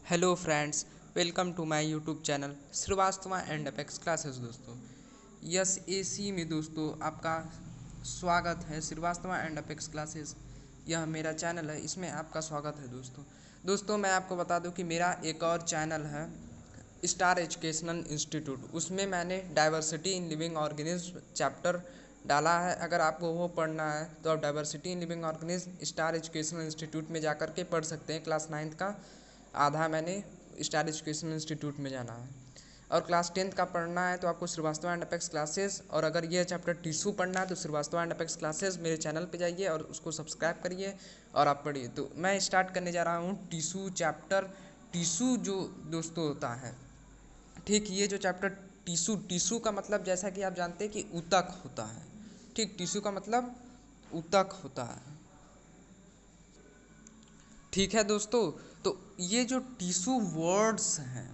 Hello friends, welcome to my YouTube channel Shrivastava and Apex classes. दोस्तों yes A C में दोस्तों आपका स्वागत है। श्रीवास्तव एंड अपेक्स क्लासेस यह मेरा चैनल है, इसमें आपका स्वागत है। दोस्तों मैं आपको बता दूं कि मेरा एक और चैनल है स्टार एजुकेशनल इंस्टीट्यूट। उसमें मैंने diversity in living organism chapter डाला है। अगर आपको वो पढ़ना है तो आप diversity in living organism star educational institute में जाकर के पढ़ सकते हैं। क्लास 9th का आधा मैंने स्टार एजुकेशनल इंस्टीट्यूट में जाना है, और क्लास 10th का पढ़ना है तो आपको श्रीवास्तव एंड अपेक्स क्लासेस, और अगर ये चैप्टर टिश्यू पढ़ना है तो श्रीवास्तव एंड अपेक्स क्लासेस मेरे चैनल पे जाइए और उसको सब्सक्राइब करिए और आप पढ़िए। तो मैं स्टार्ट करने जा रहा हूँ टिश्यू चैप्टर। टिश्यू जो दोस्तों होता है, ठीक, ये जो चैप्टर टिश्यू, टिश्यू का मतलब जैसा कि आप जानते हैं कि ऊतक होता है। ठीक, टिश्यू का मतलब ऊतक होता है। ठीक है दोस्तों, तो ये जो टिश्यू वर्ड्स हैं,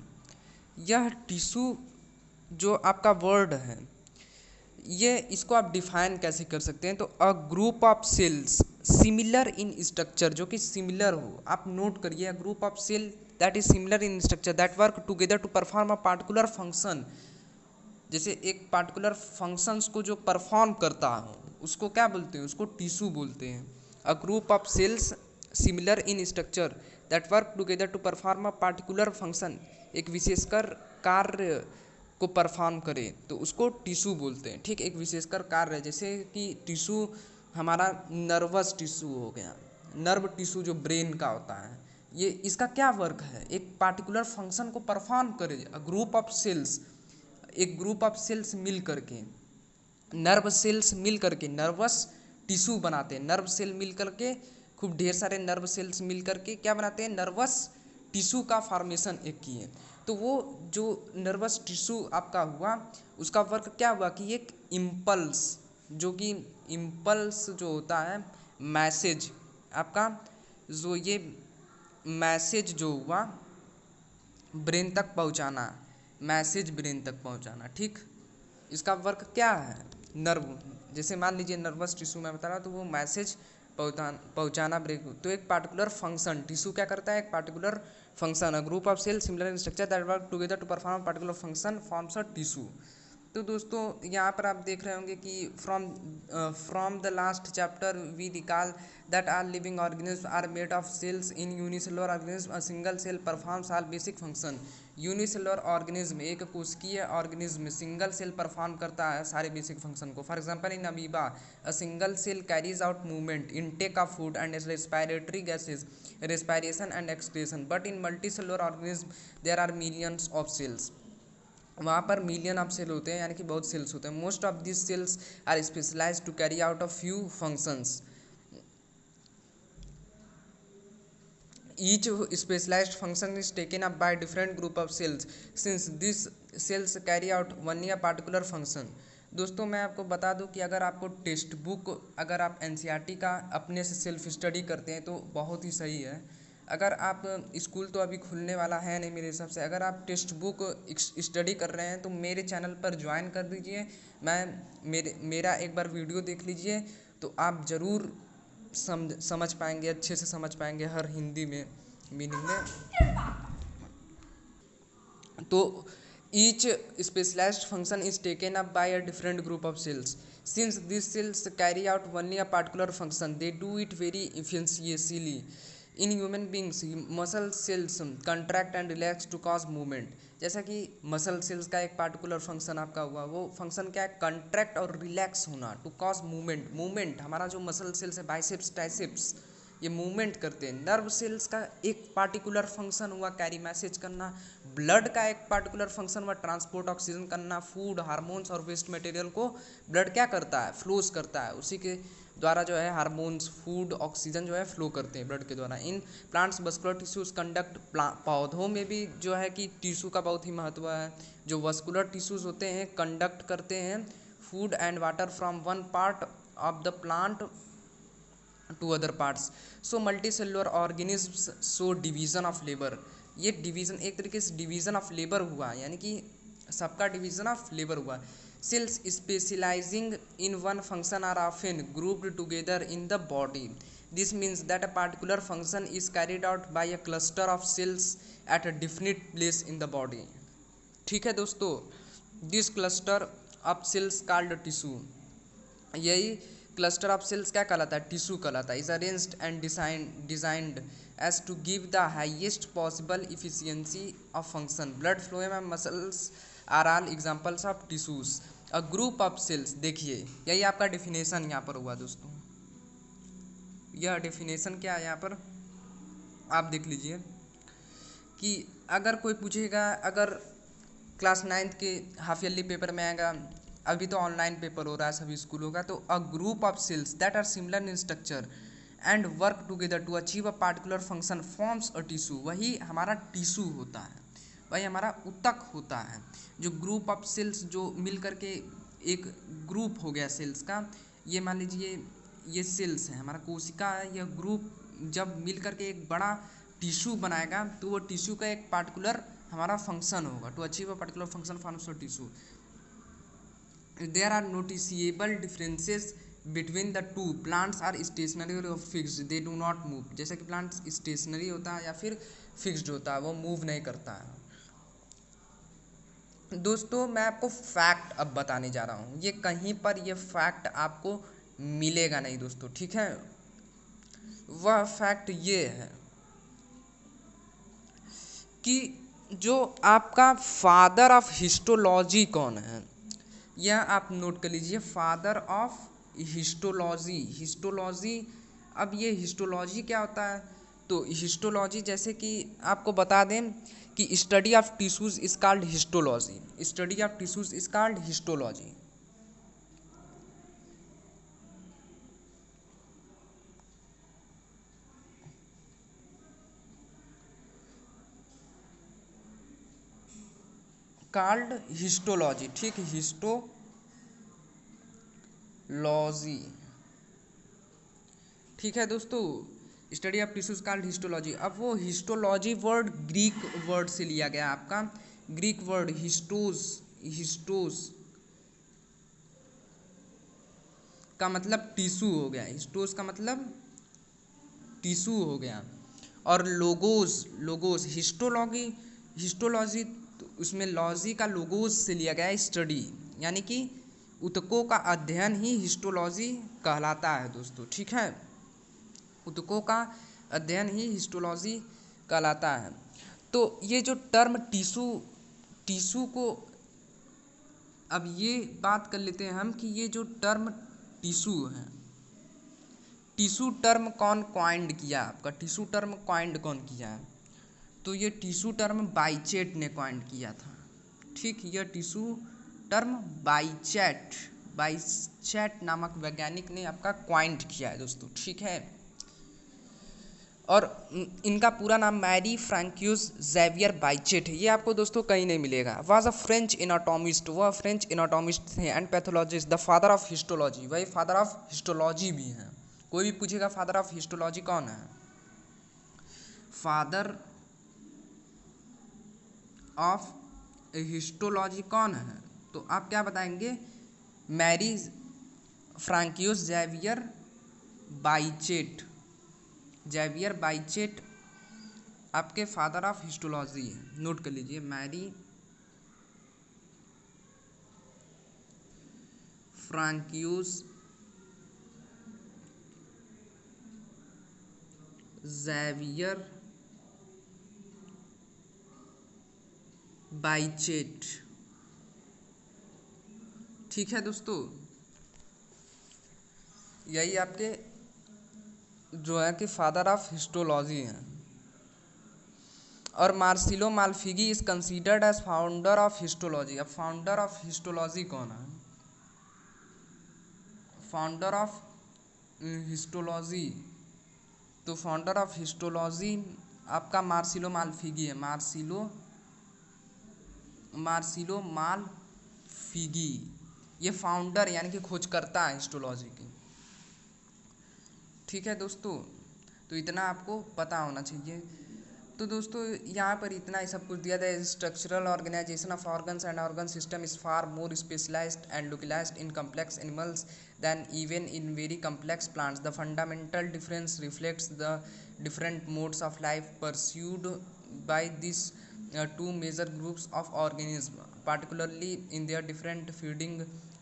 यह टिश्यू जो आपका वर्ड है, ये इसको आप डिफाइन कैसे कर सकते हैं? तो a group of cells similar in structure, जो कि सिमिलर हो, आप नोट करिए, a group of cell that is similar in structure that work together to perform a particular function. जैसे एक पार्टिकुलर फंक्शंस को जो परफॉर्म करता हो उसको क्या बोलते हैं? उसको टिश्यू बोलते हैं। A group of cells similar in structure that work together to perform a particular function, एक विशेषकर कार्य को परफॉर्म करे तो उसको टिश्यू बोलते हैं। ठीक, एक विशेषकर कार्य, जैसे कि टिश्यू हमारा नर्वस टिश्यू हो गया, नर्व टिश्यू जो ब्रेन का होता है, ये इसका क्या वर्क है? एक पार्टिकुलर फंक्शन को परफॉर्म करे। अ ग्रुप ऑफ सेल्स, एक ग्रुप ऑफ सेल्स मिल करके, नर्व सेल्स मिल करके नर्वस टिश्यू बनाते हैं। नर्व सेल मिल करके, खूब ढेर सारे नर्व सेल्स मिल करके क्या बनाते हैं? नर्वस टिश्यू का फॉर्मेशन एक किए। तो वो जो नर्वस टिश्यू आपका हुआ, उसका वर्क क्या हुआ कि एक इम्पल्स, जो कि इम्पल्स जो होता है, मैसेज आपका, जो ये मैसेज जो हुआ ब्रेन तक पहुंचाना, मैसेज ब्रेन तक पहुंचाना। ठीक, इसका वर्क क्या है? नर्व, जैसे मान लीजिए नर्वस टिश्यू मैं बता रहा हूँ, तो वो मैसेज पहुंचाना ब्रेन। तो एक पार्टिकुलर फंक्शन टिश्यू क्या करता है? एक particular function, a group of cell similar in structure that work together to perform particular function forms a tissue. तो दोस्तों यहाँ पर आप देख रहे होंगे कि from the last chapter we recall that are living organism are made of cells. In unicellular organism a single cell performs all basic function. Unicellular organism, एक कोशिकीय ऑर्गेनिज्म, सिंगल सेल परफॉर्म करता है सारे बेसिक फंक्शन को। For example in amoeba a single cell carries out movement, intake of food and respiratory gases, respiration and excretion, but in multicellular organism there are millions of cells। वहाँ पर million of cell होते हैं, यानी कि बहुत cells होते हैं। Most of this cells are specialise to carry out a few functions. Each specialized function is taken up by different group of cells since these cells carry out only a particular function। दोस्तों मैं आपको बता दूं कि अगर आपको text book, अगर आप एनसीईआरटी का अपने से सेल्फ स्टडी करते हैं तो बहुत ही सही है। अगर आप, स्कूल तो अभी खुलने वाला है नहीं मेरे हिसाब से, अगर आप टेक्स्ट बुक स्टडी कर रहे हैं तो मेरे चैनल पर ज्वाइन कर दीजिए। मेरा एक बार वीडियो देख लीजिए तो आप ज़रूर समझ पाएंगे, अच्छे से समझ पाएंगे हर हिंदी में मीनिंग में। तो each specialised function is taken up by a different group of cells since this cells carry out only a particular function they do it very efficiently. In human beings muscle cells contract and relax to cause movement. जैसा कि muscle cells का एक particular function आपका हुआ, वो function क्या है? Contract और रिलैक्स होना, टू कॉज मूवमेंट। मूवमेंट, हमारा जो मसल सेल्स है, बाइसेप्स ट्राइसेप्स, ये मूवमेंट करते हैं। नर्व सेल्स का एक पार्टिकुलर फंक्शन हुआ कैरी मैसेज करना। ब्लड का एक पार्टिकुलर फंक्शन हुआ ट्रांसपोर्ट ऑक्सीजन करना। फूड, हार्मोन्स और वेस्ट मटेरियल को ब्लड क्या करता है? फ्लोज करता है। उसी के द्वारा जो है हार्मोन्स, फूड, ऑक्सीजन जो है फ्लो करते हैं ब्लड के द्वारा। In plants vascular tissues conduct, पौधों में भी जो है कि टिश्यू का बहुत ही महत्व है। जो वस्कुलर टिश्यूज होते हैं कंडक्ट करते हैं food and water from one part of the plant to other parts. So multi cellular organisms so division of labour. ये डिवीजन एक तरीके से डिवीजन ऑफ लेबर हुआ, यानी कि सबका डिवीजन ऑफ लेबर हुआ। Cells specialising in one function are often grouped together in the body. This means that a particular function is carried out by a cluster of cells at a definite place in the body. ठीक है दोस्तों, this cluster of cells called tissue, यही cluster of cells क्या कहलाता है, tissue कहलाता है। Is arranged and designed as to give the highest possible efficiency of function. Blood flow में muscles are all examples of tissues. A group of cells, देखिए यही आपका डेफिनेशन यहाँ पर हुआ दोस्तों। यह डेफिनेशन क्या है यहाँ पर आप देख लीजिए कि अगर कोई पूछेगा, अगर क्लास 9th के हाफ ईयरली पेपर में आएगा, अभी तो ऑनलाइन पेपर हो रहा है सभी स्कूलों का, तो a group of cells that are similar in structure and work together to achieve a particular function forms a tissue. वही हमारा टिश्यू होता है, वही हमारा ऊतक होता है। जो ग्रुप ऑफ सेल्स जो मिल करके एक ग्रुप हो गया सेल्स का, ये मान लीजिए ये सेल्स है, हमारा कोशिका है, यह ग्रुप जब मिल करके एक बड़ा टिश्यू बनाएगा तो वो टिश्यू का एक पार्टिकुलर हमारा फंक्शन होगा, to achieve a particular function forms a tissue. There are noticeable differences between the two. Plants are stationary और fixed, they do not move. जैसे कि प्लांट्स स्टेशनरी होता है या फिर फिक्स्ड होता है, वो मूव नहीं करता है। दोस्तों मैं आपको फैक्ट अब बताने जा रहा हूँ, ये कहीं पर ये फैक्ट आपको मिलेगा नहीं दोस्तों, ठीक है। वह फैक्ट ये है कि जो आपका फादर ऑफ हिस्टोलॉजी कौन है, यह आप नोट कर लीजिए। फादर ऑफ हिस्टोलॉजी, हिस्टोलॉजी, अब ये हिस्टोलॉजी क्या होता है, तो हिस्टोलॉजी जैसे कि आपको बता दें कि study of tissues is called histology, study of tissues is called histology. Called histology, ठीक, हिस्टोलॉजी, ठीक है दोस्तों। Study of tissues called histology. अब वो हिस्टोलॉजी वर्ड ग्रीक वर्ड से लिया गया, आपका ग्रीक वर्ड हिस्टोस, हिस्टोस का मतलब टिश्यू हो गया, हिस्टोस का मतलब टिश्यू हो गया। और लोगोस, लोगोस हिस्टोलॉजी, हिस्टोलॉजी तो उसमें लॉजी का लोगोस से लिया गया स्टडी, यानी कि ऊतकों का अध्ययन ही हिस्टोलॉजी कहलाता है दोस्तों, ठीक है। ऊतकों का अध्ययन ही हिस्टोलॉजी कहलाता है। तो ये जो टर्म टिश्यू, टिश्यू को अब ये बात कर लेते हैं हम कि ये जो टर्म टिश्यू है, टिश्यू टर्म कौन क्वाइंड किया, आपका टिश्यू टर्म क्वाइंड कौन किया है, तो ये टिश्यू टर्म बाइचेट ने क्वाइंड किया था, ठीक। यह टिश्यू टर्म बाइचेट, बाइचेट नामक वैज्ञानिक ने आपका क्वाइंड किया है दोस्तों, ठीक है। और इनका पूरा नाम मैरी फ्रैंक्यूज ज़ेवियर बाइचेट है, ये आपको दोस्तों कहीं नहीं मिलेगा। वाज अ फ्रेंच एनाटॉमिस्ट, वह फ्रेंच एनाटॉमिस्ट थे and pathologist, the father of histology, वही फादर ऑफ हिस्टोलॉजी भी हैं। कोई भी पूछेगा फादर ऑफ हिस्टोलॉजी कौन है, फादर ऑफ हिस्टोलॉजी कौन है, तो आप क्या बताएंगे, मैरी फ्रैंक्यूज ज़ेवियर बाइचेट, ज़ेवियर बाइचेट आपके फादर ऑफ हिस्टोलॉजी है, नोट कर लीजिए, मैरी फ्रैंक्यूज ज़ेवियर बाइचेट, ठीक है दोस्तों। यही आपके जो है कि फादर ऑफ हिस्टोलॉजी हैं। और Marcello Malpighi is considered as founder of histology. अब फाउंडर ऑफ हिस्टोलॉजी कौन है, फाउंडर ऑफ हिस्टोलॉजी, तो फाउंडर ऑफ हिस्टोलॉजी आपका मार्सिलो माल्फिगी है, मार्सिलो माल्फिगी, ये फाउंडर यानी कि खोजकर्ता है हिस्टोलॉजी की, ठीक है दोस्तों। तो इतना आपको पता होना चाहिए। तो दोस्तों यहाँ पर इतना ही सब कुछ दिया था। Structural organisation of organs and organ system is far more specialised and localised in complex animals than even in very complex plants. The fundamental difference reflects the different modes of life pursued by these two major groups of organisms, particularly in their different feeding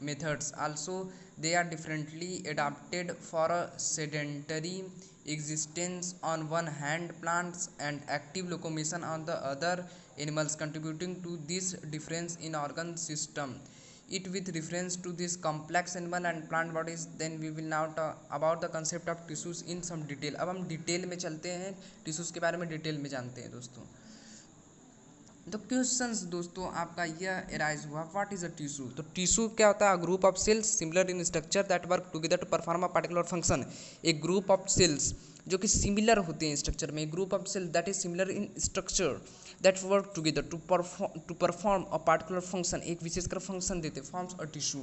methods. Also, they are differently adapted for a sedentary existence on one hand, plants, and active locomotion on the other, animals, contributing to this difference in organ system. It with reference to this complex animal and plant bodies, then we will now talk about the concept of tissues in some detail. अब हम detail में चलते हैं, tissues के बारे में detail में जानते हैं दोस्तों। तो क्वेश्चंस दोस्तों आपका यह एराइज हुआ, व्हाट इज अ टिश्यू। तो टिश्यू क्या होता है? Group of cells similar in structure that work together to perform a particular function. एक ग्रुप ऑफ सेल्स जो कि सिमिलर होते हैं स्ट्रक्चर में, group of cell that is similar in structure that work together to perform a particular function, एक विशेषकर function देते, forms a tissue.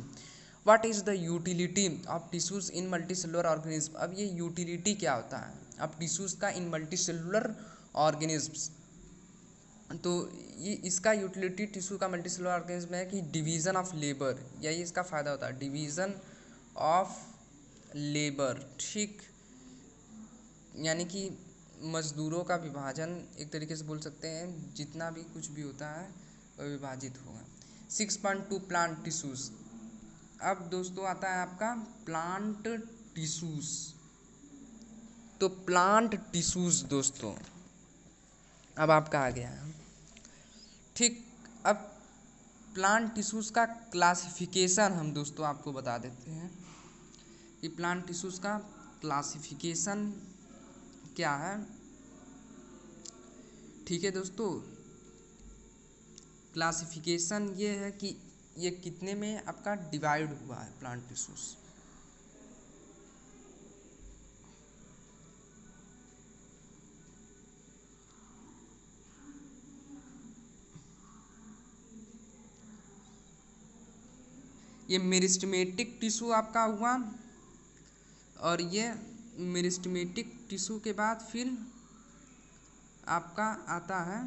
What is the utility of tissues in multicellular organism. अब ये utility क्या होता है अब टिश्यूज का इन मल्टीसेलुलर ऑर्गेनिज्म। तो ये इसका यूटिलिटी टिश्यू का मल्टीसेलुलर ऑर्गेनिज्म है कि डिवीज़न ऑफ लेबर, यही इसका फ़ायदा होता है, डिवीज़न ऑफ लेबर। ठीक, यानी कि मजदूरों का विभाजन, एक तरीके से बोल सकते हैं जितना भी कुछ भी होता है वह विभाजित होगा। 6.2 प्लांट टिश्यूज़। अब दोस्तों आता है आपका प्लांट टिश्यूज़। तो प्लांट टिश्यूज़ दोस्तों अब आपका आ गया है। ठीक, अब प्लांट टिश्यूज़ का क्लासिफिकेशन हम दोस्तों आपको बता देते हैं कि प्लांट टिश्यूज़ का क्लासिफिकेशन क्या है। ठीक है दोस्तों, क्लासिफिकेशन ये है कि ये कितने में आपका डिवाइड हुआ है प्लांट टिश्यूज़। ये मेरिस्टेमेटिक टिश्यू आपका हुआ, और ये मेरिस्टेमेटिक टिश्यू के बाद फिर आपका आता है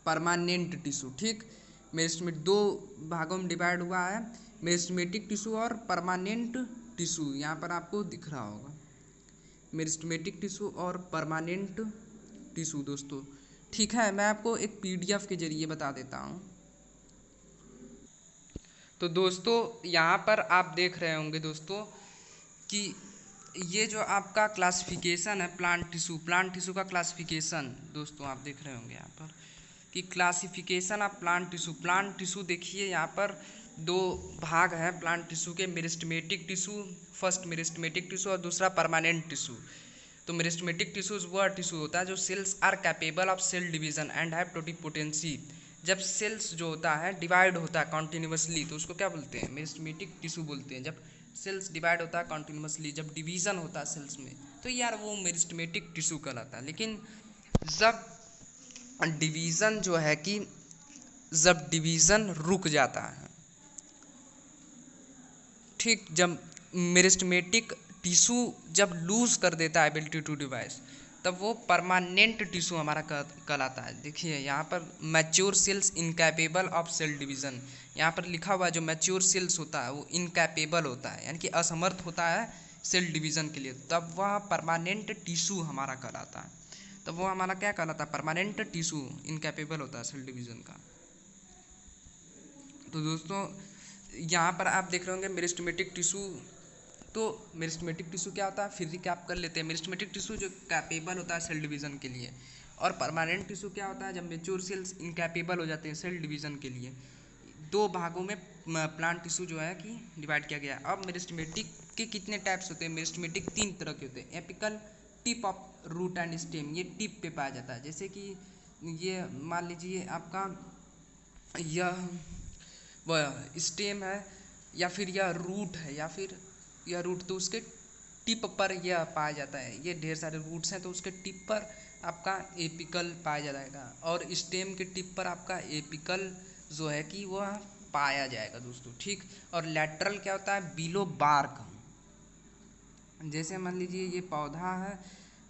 परमानेंट टिश्यू। ठीक, मेरिस्टेमेट दो भागों में डिवाइड हुआ है, मेरिस्टेमेटिक टिश्यू और परमानेंट टिश्यू, यहाँ पर आपको दिख रहा होगा मेरिस्टेमेटिक टिश्यू और परमानेंट टिश्यू दोस्तों। ठीक है, मैं आपको एक पीडीएफ के जरिए बता देता हूँ। तो दोस्तों यहाँ पर आप देख रहे होंगे दोस्तों कि ये जो आपका क्लासिफिकेशन है प्लांट टिश्यू का क्लासिफिकेशन दोस्तों आप देख रहे होंगे यहाँ पर कि क्लासिफिकेशन ऑफ प्लांट टिश्यू देखिए यहाँ पर दो भाग हैं प्लांट टिश्यू के, meristematic tissue, first meristematic tissue और दूसरा परमानेंट टिश्यू। तो मेरिस्टेमेटिक टिश्यूज वह टिश्यू होता है जो cells are capable of cell division and have totipotency. जब सेल्स जो होता है डिवाइड होता है कॉन्टिन्यूसली तो उसको क्या बोलते हैं? मेरिस्टेमेटिक टिश्यू बोलते हैं। जब सेल्स डिवाइड होता है कॉन्टिन्यूसली, जब डिवीज़न होता है सेल्स में, तो यार वो मेरिस्टेमेटिक टिश्यू कहलाता है। लेकिन जब डिवीज़न जो है कि जब डिवीज़न रुक जाता है, ठीक, जब मेरिस्टेमेटिक टिश्यू जब लूज कर देता है एबिलिटी टू डिवाइस, तब वो परमानेंट टिश्यू हमारा कहलाता है। देखिए यहाँ पर mature cells incapable of cell division, यहाँ पर लिखा हुआ है जो मैच्योर सेल्स होता है वो इनकैपेबल होता है, यानी कि असमर्थ होता है सेल डिवीज़न के लिए, तब वह परमानेंट टिश्यू हमारा कहलाता है। तब वो हमारा क्या कहलाता है? परमानेंट टिश्यू, इनकैपेबल होता है सेल डिवीज़न का। तो दोस्तों यहाँ पर आप देख रहे होंगे मेरिस्टेमेटिक टिश्यू। तो मेरिस्टेमेटिक टिश्यू क्या होता है फिर रिकैप कर लेते हैं। मेरिस्टेमेटिक टिश्यू जो कैपेबल होता है सेल डिवीज़न के लिए, और परमानेंट टिश्यू क्या होता है जब मेच्योर सेल्स इनकैपेबल हो जाते हैं सेल डिवीज़न के लिए। दो भागों में प्लांट टिश्यू जो है कि डिवाइड किया गया है। अब मेरिस्टेमेटिक के कितने टाइप्स होते हैं? मेरिस्टेमेटिक तीन तरह के होते हैं। Apical, tip of root and stem, ये टिप पे पाया जाता है। जैसे कि ये मान लीजिए आपका यह वह स्टेम है या फिर यह रूट है या फिर यह रूट, तो उसके टिप पर यह पाया जाता है। ये ढेर सारे रूट्स हैं तो उसके टिप पर आपका एपिकल पाया जाएगा, और स्टेम के टिप पर आपका एपिकल जो है कि वह पाया जाएगा दोस्तों। ठीक, और लैटरल क्या होता है? Below bark. जैसे मान लीजिए ये पौधा है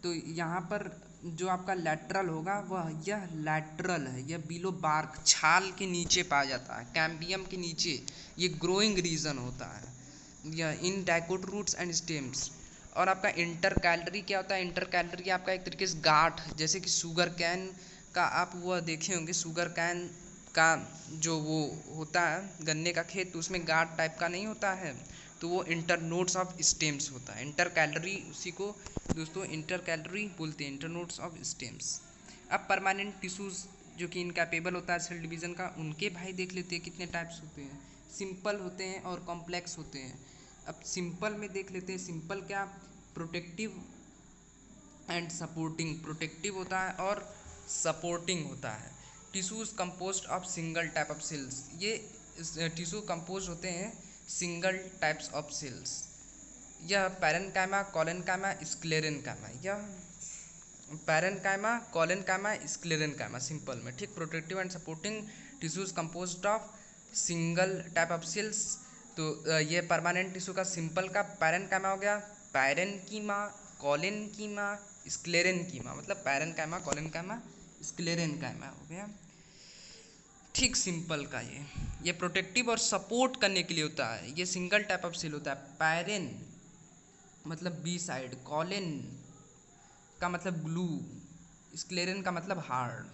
तो यहाँ पर जो आपका लैटरल होगा वह यह लैटरल है, यह बिलो बार्क छाल के नीचे पाया जाता है, कैम्बियम के नीचे ये ग्रोइंग रीजन होता है, यह in dicot roots and stems. और आपका इंटर कैलरी क्या होता है? इंटर कैलरी आपका एक तरीके से गांठ, जैसे कि शुगर कैन का आप वह देखे होंगे, शुगर कैन का जो वो होता है गन्ने का खेत, तो उसमें गांठ टाइप का नहीं होता है, तो वो इंटर नोड्स ऑफ स्टेम्स होता है। इंटर कैलरी उसी को दोस्तों इंटर कैलरी बोलते हैं, इंटर नोड्स ऑफ स्टेम्स। अब परमानेंट टिश्यूज़ जो कि इनकैपेबल होता है सेल डिवीज़न का, उनके भाई देख लेते हैं कितने टाइप्स होते हैं। सिंपल होते हैं और कॉम्प्लेक्स होते हैं। अब सिंपल में देख लेते हैं, सिंपल क्या, प्रोटेक्टिव एंड सपोर्टिंग, प्रोटेक्टिव होता है और सपोर्टिंग होता है। Tissues composed of single type of cells, ये टिश्यू कंपोज होते हैं सिंगल टाइप्स ऑफ सेल्स। यह पैरेनकाइमा, कॉलेनकाइमा, स्क्लेरेनकाइमा, यह पैरेनकाइमा, कॉलेनकाइमा, स्क्लेरेनकाइमा सिंपल में, ठीक। Protective and supporting tissues composed of single type of cells. तो ये परमानेंट टिश्यू का सिंपल का पैरेनकाइमा हो गया, पैरेनकीमा, कॉलेनकीमा, स्क्लेरेनकीमा, मतलब पैरेनकाइमा, कॉलेनकाइमा, स्क्लेरेनकाइमा हो गया, ठीक। सिंपल का ये प्रोटेक्टिव और सपोर्ट करने के लिए होता है। ये सिंगल टाइप ऑफ सेल होता है। पैरेन मतलब बी साइड, कॉलेन का मतलब ग्लू, स्क्लेरेन का मतलब हार्ड।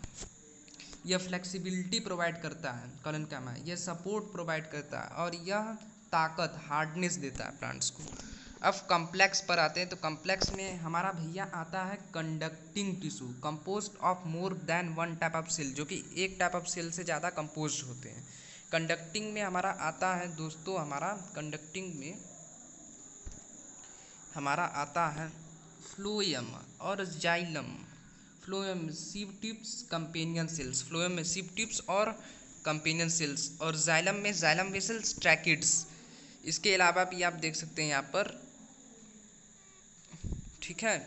यह फ्लेक्सिबिलिटी प्रोवाइड करता है कॉलेनकाइमा, यह सपोर्ट प्रोवाइड करता है और यह ताकत, हार्डनेस देता है प्लांट्स को। अब कम्प्लेक्स पर आते हैं, तो कम्प्लेक्स में हमारा भैया आता है conducting tissue composed of more than one type of cell, जो कि एक टाइप ऑफ सेल से ज़्यादा कंपोज होते हैं। कंडक्टिंग में हमारा आता है दोस्तों, हमारा कंडक्टिंग में हमारा आता है फ्लोएम और जाइलम। फ्लोएम में सीव टिप्स, कंपेनियन सेल्स, फ्लोएम में सीव टिप्स और कंपेनियन सेल्स, और जाइलम में जाइलम वेसल्स, ट्रैकिड्स। इसके अलावा भी आप देख सकते हैं यहाँ पर, ठीक है।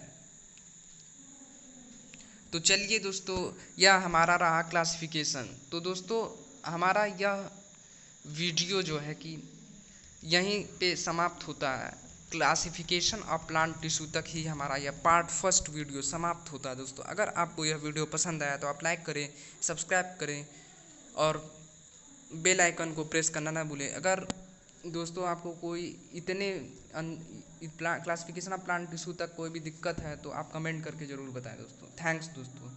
तो चलिए दोस्तों, यह हमारा रहा क्लासिफिकेशन। तो दोस्तों हमारा यह वीडियो जो है कि यहीं पे समाप्त होता है। क्लासिफिकेशन ऑफ प्लांट टिश्यू तक ही हमारा यह पार्ट फर्स्ट वीडियो समाप्त होता है। दोस्तों अगर आपको यह वीडियो पसंद आया तो आप लाइक करें, सब्सक्राइब करें और बेल आइकन को प्रेस करना ना भूलें। अगर दोस्तों आपको कोई इतने क्लासिफिकेशन ऑफ प्लांट टिश्यू तक कोई भी दिक्कत है तो आप कमेंट करके ज़रूर बताएं दोस्तों। थैंक्स दोस्तों।